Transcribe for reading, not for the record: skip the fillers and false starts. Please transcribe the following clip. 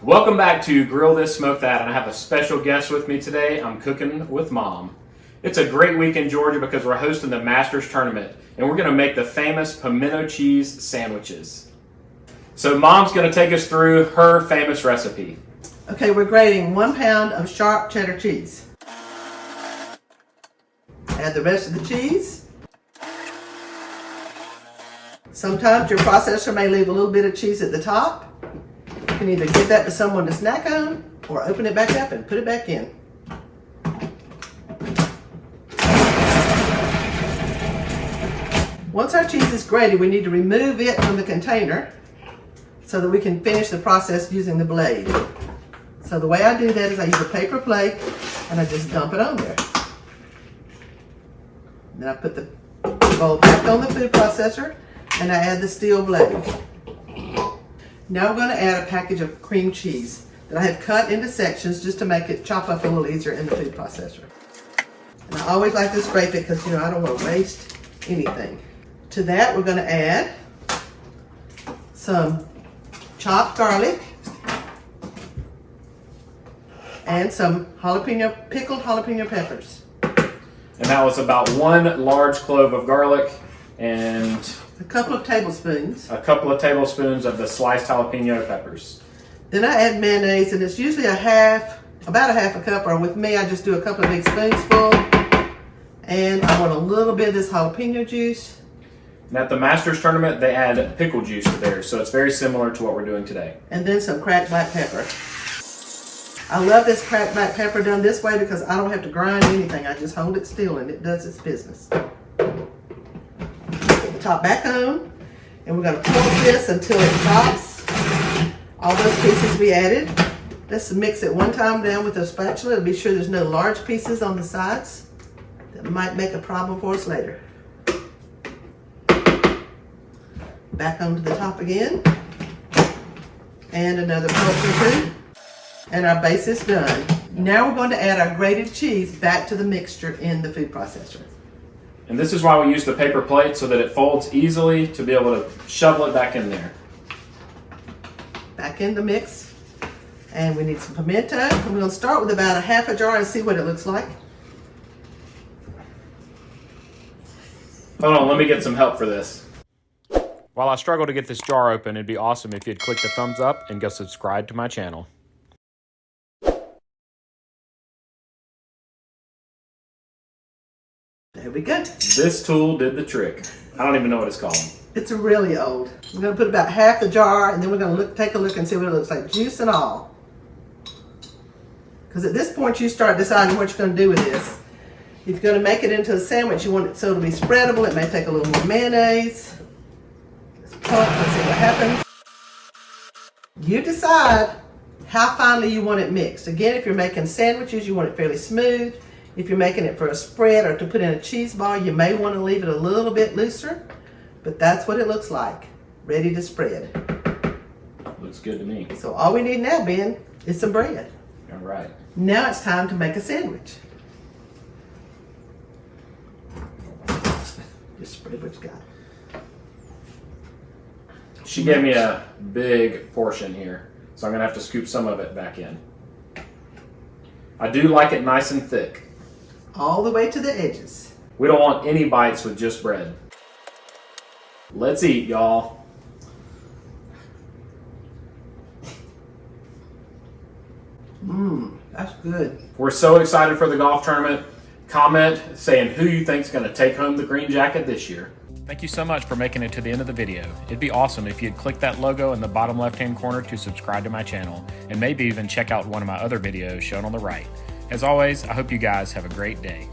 Welcome back to Grill This, Smoke That, and I have a special guest with me today. I'm cooking with Mom. It's a great week in Georgia because we're hosting the Masters Tournament, and we're going to make the famous pimento cheese sandwiches. So Mom's going to take us through her famous recipe. Okay, we're grating 1 pound of sharp cheddar cheese. Add the rest of the cheese. Sometimes your processor may leave a little bit of cheese at the top. You can either give that to someone to snack on or open it back up and put it back in. Once our cheese is grated, we need to remove it from the container so that we can finish the process using the blade. So the way I do that is I use a paper plate and I just dump it on there. Then I put the bowl back on the food processor and I add the steel blade. Now we're going to add a package of cream cheese that I have cut into sections just to make it chop up a little easier in the food processor. And I always like to scrape it because, I don't want to waste anything. To that, we're going to add some chopped garlic and some pickled jalapeno peppers. And that was about 1 large clove of garlic and a couple of tablespoons of the sliced jalapeno peppers. Then I add mayonnaise, and it's usually about a half a cup, or with me, I just do a couple of big spoonsful. And I want a little bit of this jalapeno juice. And at the Masters Tournament, they add pickle juice to theirs, so it's very similar to what we're doing today. And then some cracked black pepper. I love this cracked black pepper done this way because I don't have to grind anything. I just hold it still and it does its business. Top back on, and we're going to cook this until it chops all those pieces we added. Let's mix it one time down with a spatula to be sure there's no large pieces on the sides that might make a problem for us later. Back onto the top again, and another pulp or two, and our base is done. Now we're going to add our grated cheese back to the mixture in the food processor. And this is why we use the paper plate, so that it folds easily to be able to shovel it back in there. Back in the mix. And we need some pimento. And we're going to start with about a half a jar and see what it looks like. Hold on, let me get some help for this. While I struggle to get this jar open, it'd be awesome if you'd click the thumbs up and go subscribe to my channel. There we go. This tool did the trick. I don't even know what it's called. It's really old. We're going to put about half the jar, and then we're going to take a look and see what it looks like, juice and all. Because at this point, you start deciding what you're going to do with this. If you're going to make it into a sandwich, you want it so it'll be spreadable. It may take a little more mayonnaise. Let's pump and see what happens. You decide how finely you want it mixed. Again, if you're making sandwiches, you want it fairly smooth. If you're making it for a spread or to put in a cheese ball, you may want to leave it a little bit looser, but that's what it looks like, ready to spread. Looks good to me. So all we need now, Ben, is some bread. All right. Now it's time to make a sandwich. Just spread what you got. She gave me a big portion here, so I'm going to have to scoop some of it back in. I do like it nice and thick. All the way to the edges. We don't want any bites with just bread. Let's eat, y'all. That's good. We're so excited for the golf tournament. Comment saying who you think's going to take home the green jacket this year. Thank you so much for making it to the end of the video. It'd be awesome if you'd click that logo in the bottom left-hand corner to subscribe to my channel, and maybe even check out one of my other videos shown on the right. As always, I hope you guys have a great day.